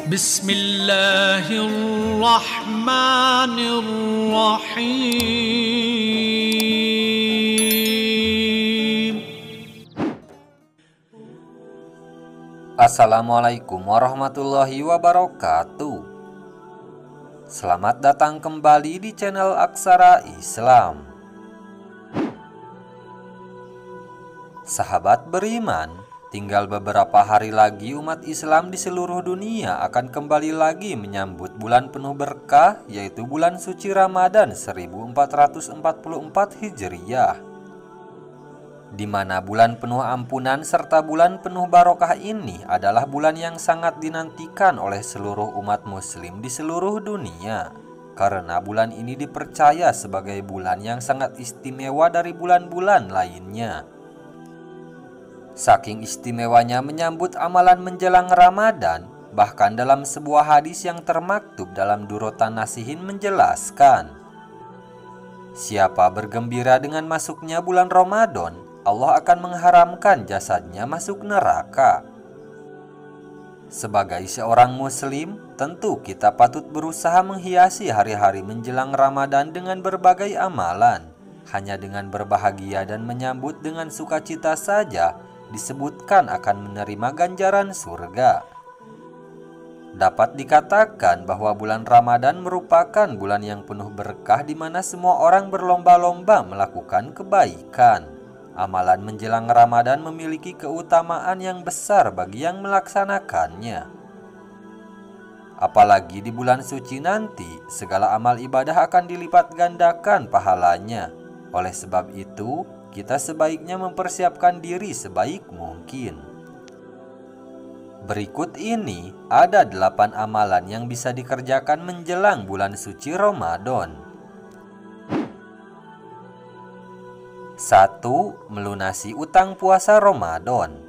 Bismillahirrahmanirrahim. Assalamualaikum warahmatullahi wabarakatuh. Selamat datang kembali di channel Aksara Islam. Sahabat beriman, tinggal beberapa hari lagi umat Islam di seluruh dunia akan kembali lagi menyambut bulan penuh berkah, yaitu bulan suci Ramadan 1444 Hijriyah, di mana bulan penuh ampunan serta bulan penuh barokah ini adalah bulan yang sangat dinantikan oleh seluruh umat muslim di seluruh dunia, karena bulan ini dipercaya sebagai bulan yang sangat istimewa dari bulan-bulan lainnya. Saking istimewanya menyambut amalan menjelang Ramadan, bahkan dalam sebuah hadis yang termaktub dalam Duratan Nasihin menjelaskan, siapa bergembira dengan masuknya bulan Ramadan, Allah akan mengharamkan jasadnya masuk neraka. Sebagai seorang muslim, tentu kita patut berusaha menghiasi hari-hari menjelang Ramadan dengan berbagai amalan. Hanya dengan berbahagia dan menyambut dengan sukacita saja disebutkan akan menerima ganjaran surga. Dapat dikatakan bahwa bulan Ramadan merupakan bulan yang penuh berkah di mana semua orang berlomba-lomba melakukan kebaikan. Amalan menjelang Ramadan memiliki keutamaan yang besar bagi yang melaksanakannya. Apalagi di bulan suci nanti, segala amal ibadah akan dilipat gandakan pahalanya. Oleh sebab itu, kita sebaiknya mempersiapkan diri sebaik mungkin. Berikut ini ada 8 amalan yang bisa dikerjakan menjelang bulan suci Ramadan. 1. Melunasi utang puasa Ramadan.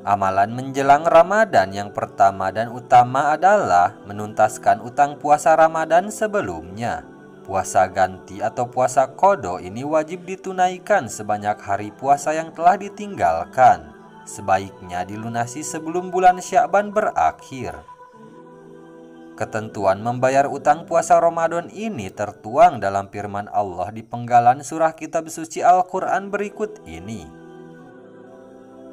Amalan menjelang Ramadan yang pertama dan utama adalah menuntaskan utang puasa Ramadan sebelumnya. Puasa ganti atau puasa qadha ini wajib ditunaikan sebanyak hari puasa yang telah ditinggalkan. Sebaiknya dilunasi sebelum bulan Sya'ban berakhir. Ketentuan membayar utang puasa Ramadan ini tertuang dalam firman Allah di penggalan surah kitab suci Al-Quran berikut ini,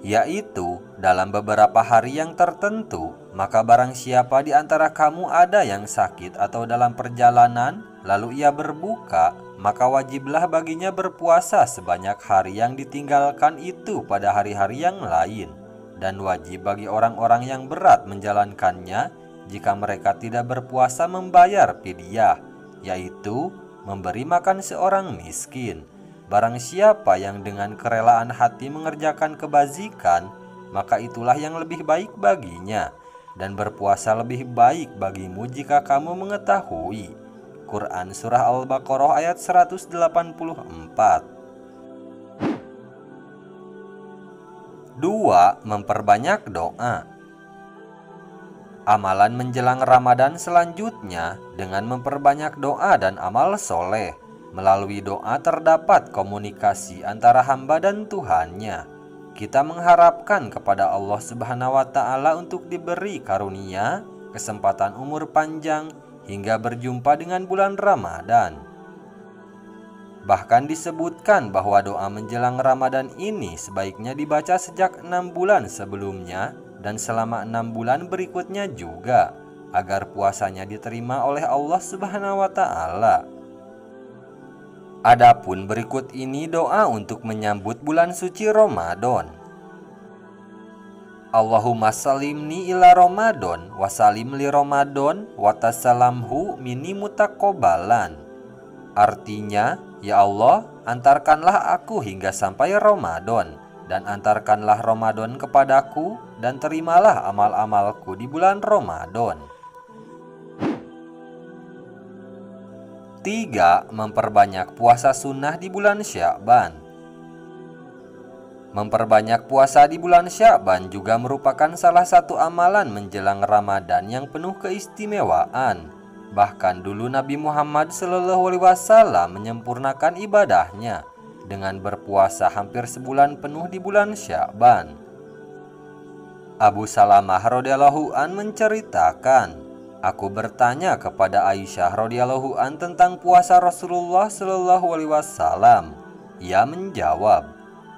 yaitu dalam beberapa hari yang tertentu, maka barang siapa di antara kamu ada yang sakit atau dalam perjalanan, lalu ia berbuka, maka wajiblah baginya berpuasa sebanyak hari yang ditinggalkan itu pada hari-hari yang lain, dan wajib bagi orang-orang yang berat menjalankannya jika mereka tidak berpuasa membayar fidyah, yaitu memberi makan seorang miskin. Barang siapa yang dengan kerelaan hati mengerjakan kebajikan, maka itulah yang lebih baik baginya, dan berpuasa lebih baik bagimu jika kamu mengetahui. Quran Surah Al-Baqarah ayat 184. 2. Memperbanyak doa. Amalan menjelang Ramadan selanjutnya dengan memperbanyak doa dan amal soleh. Melalui doa terdapat komunikasi antara hamba dan Tuhannya. Kita mengharapkan kepada Allah Subhanahu wa Ta'ala untuk diberi karunia, kesempatan umur panjang, hingga berjumpa dengan bulan Ramadan. Bahkan disebutkan bahwa doa menjelang Ramadan ini sebaiknya dibaca sejak 6 bulan sebelumnya dan selama 6 bulan berikutnya juga, agar puasanya diterima oleh Allah Subhanahu wa Ta'ala. Adapun berikut ini doa untuk menyambut bulan suci Ramadan. Allahumma salimni ila Ramadan wa salim li Ramadan wa tasalamhu mini mutaqabbalan. Artinya, ya Allah, antarkanlah aku hingga sampai Ramadan, dan antarkanlah Ramadan kepadaku, dan terimalah amal-amalku di bulan Ramadan. 3. Memperbanyak puasa sunnah di bulan Sya'ban. Memperbanyak puasa di bulan Sya'ban juga merupakan salah satu amalan menjelang Ramadan yang penuh keistimewaan. Bahkan dulu Nabi Muhammad SAW menyempurnakan ibadahnya dengan berpuasa hampir sebulan penuh di bulan Sya'ban. Abu Salamah radhiyallahu an menceritakan, aku bertanya kepada Aisyah radhiyallahu an tentang puasa Rasulullah shallallahu alaihi wasallam. Ia menjawab,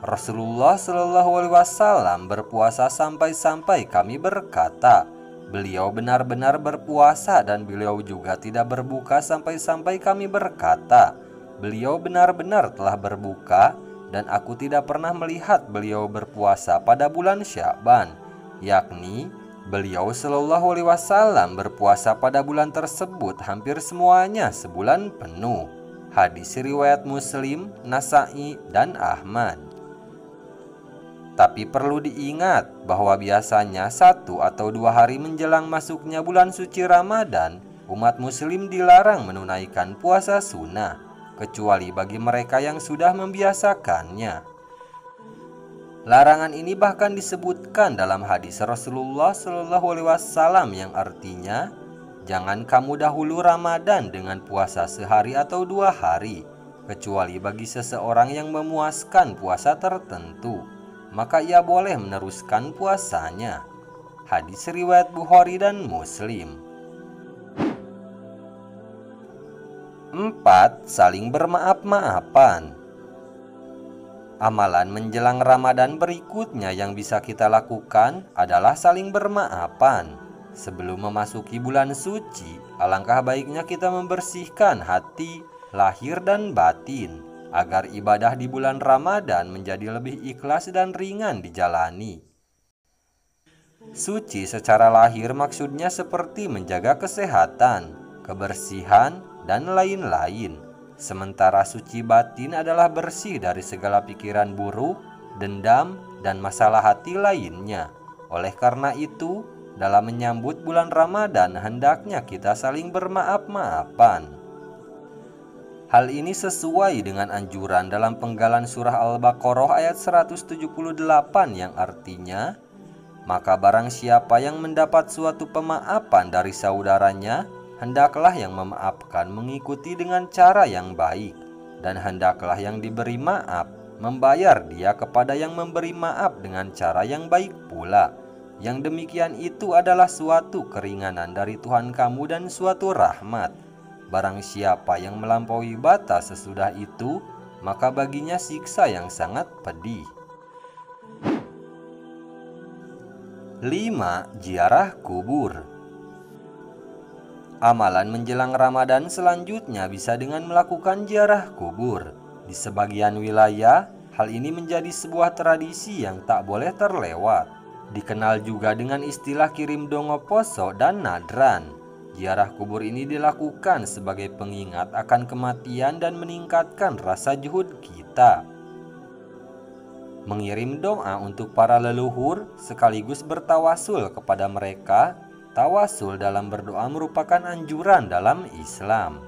Rasulullah shallallahu alaihi wasallam berpuasa sampai-sampai kami berkata, beliau benar-benar berpuasa, dan beliau juga tidak berbuka sampai-sampai kami berkata, beliau benar-benar telah berbuka, dan aku tidak pernah melihat beliau berpuasa pada bulan Sya'ban, yakni beliau Shallallahu Alaihi Wasallam berpuasa pada bulan tersebut hampir semuanya sebulan penuh. Hadis riwayat Muslim, Nasa'i, dan Ahmad. Tapi perlu diingat bahwa biasanya 1 atau 2 hari menjelang masuknya bulan suci Ramadan, umat muslim dilarang menunaikan puasa sunnah, kecuali bagi mereka yang sudah membiasakannya. Larangan ini bahkan disebutkan dalam hadis Rasulullah Shallallahu Alaihi Wasallam yang artinya, jangan kamu dahulu Ramadan dengan puasa sehari atau 2 hari, kecuali bagi seseorang yang memuaskan puasa tertentu, maka ia boleh meneruskan puasanya. Hadis riwayat Bukhari dan Muslim. 4. Saling bermaaf-maafan. Amalan menjelang Ramadan berikutnya yang bisa kita lakukan adalah saling bermaafan. Sebelum memasuki bulan suci, alangkah baiknya kita membersihkan hati, lahir, dan batin, agar ibadah di bulan Ramadan menjadi lebih ikhlas dan ringan dijalani. Suci secara lahir maksudnya seperti menjaga kesehatan, kebersihan, dan lain-lain. Sementara suci batin adalah bersih dari segala pikiran buruk, dendam, dan masalah hati lainnya. Oleh karena itu, dalam menyambut bulan Ramadan hendaknya kita saling bermaaf-maafan. Hal ini sesuai dengan anjuran dalam penggalan surah Al-Baqarah ayat 178 yang artinya, maka barang siapa yang mendapat suatu pemaafan dari saudaranya, hendaklah yang memaafkan mengikuti dengan cara yang baik, dan hendaklah yang diberi maaf membayar dia kepada yang memberi maaf dengan cara yang baik pula. Yang demikian itu adalah suatu keringanan dari Tuhan kamu dan suatu rahmat. Barang siapa yang melampaui batas sesudah itu, maka baginya siksa yang sangat pedih. 5. Ziarah kubur. Amalan menjelang Ramadan selanjutnya bisa dengan melakukan ziarah kubur. Di sebagian wilayah, hal ini menjadi sebuah tradisi yang tak boleh terlewat. Dikenal juga dengan istilah kirim dongo poso dan nadran. Ziarah kubur ini dilakukan sebagai pengingat akan kematian dan meningkatkan rasa juhud kita. Mengirim doa untuk para leluhur sekaligus bertawasul kepada mereka. Tawasul dalam berdoa merupakan anjuran dalam Islam.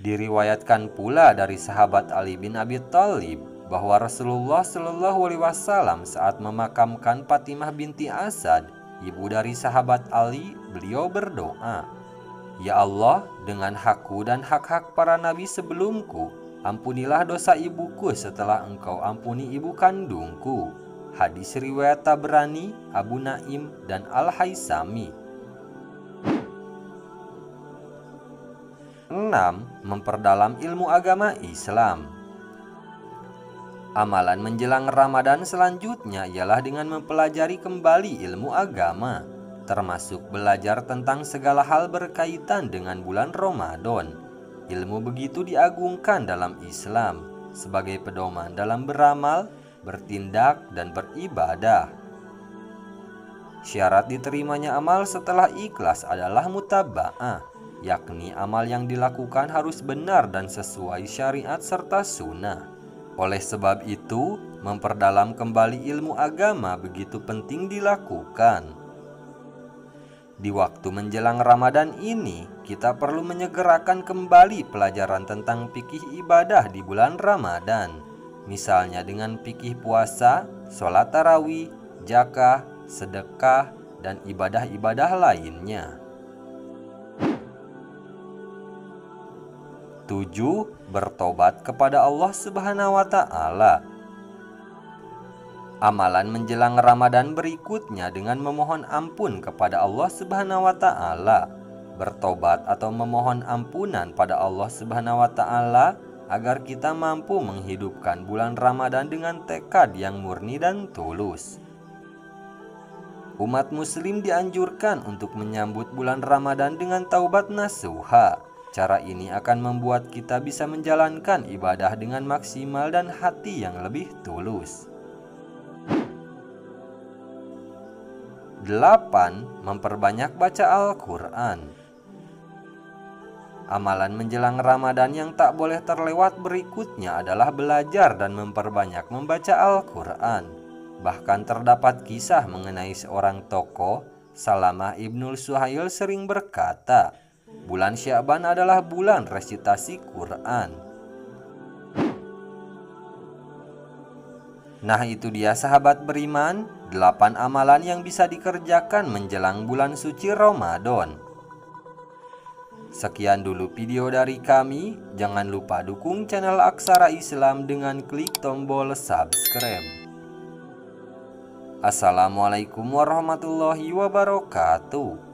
Diriwayatkan pula dari sahabat Ali bin Abi Thalib bahwa Rasulullah Shallallahu Alaihi Wasallam saat memakamkan Fatimah binti Asad, ibu dari sahabat Ali, beliau berdoa, Ya Allah, dengan hakku dan hak-hak para nabi sebelumku, ampunilah dosa ibuku setelah Engkau ampuni ibu kandungku. Hadis riwayat Tabrani, Abu Naim, dan Al-Haisami. 6. Memperdalam ilmu agama Islam. Amalan menjelang Ramadan selanjutnya ialah dengan mempelajari kembali ilmu agama, termasuk belajar tentang segala hal berkaitan dengan bulan Ramadan. Ilmu begitu diagungkan dalam Islam sebagai pedoman dalam beramal, bertindak, dan beribadah. Syarat diterimanya amal setelah ikhlas adalah mutaba'ah, yakni amal yang dilakukan harus benar dan sesuai syariat serta sunnah. Oleh sebab itu, memperdalam kembali ilmu agama begitu penting dilakukan. Di waktu menjelang Ramadan ini, kita perlu menyegerakan kembali pelajaran tentang fikih ibadah di bulan Ramadan. Misalnya dengan fikih puasa, sholat tarawih, zakah, sedekah, dan ibadah-ibadah lainnya. 7. Bertobat kepada Allah Subhanahu wa Ta'ala. Amalan menjelang Ramadan berikutnya dengan memohon ampun kepada Allah Subhanahu wa taala, bertobat atau memohon ampunan pada Allah Subhanahu wa taala agar kita mampu menghidupkan bulan Ramadan dengan tekad yang murni dan tulus. Umat muslim dianjurkan untuk menyambut bulan Ramadan dengan taubat nasuha. Cara ini akan membuat kita bisa menjalankan ibadah dengan maksimal dan hati yang lebih tulus. 8. Memperbanyak baca Al-Quran. Amalan menjelang Ramadan yang tak boleh terlewat berikutnya adalah belajar dan memperbanyak membaca Al-Quran. Bahkan terdapat kisah mengenai seorang tokoh, Salamah Ibnul Suhail sering berkata, bulan Sya'ban adalah bulan resitasi Quran. Nah, itu dia sahabat beriman, 8 amalan yang bisa dikerjakan menjelang bulan suci Ramadan. Sekian dulu video dari kami. Jangan lupa dukung channel Aksara Islam dengan klik tombol subscribe. Assalamualaikum warahmatullahi wabarakatuh.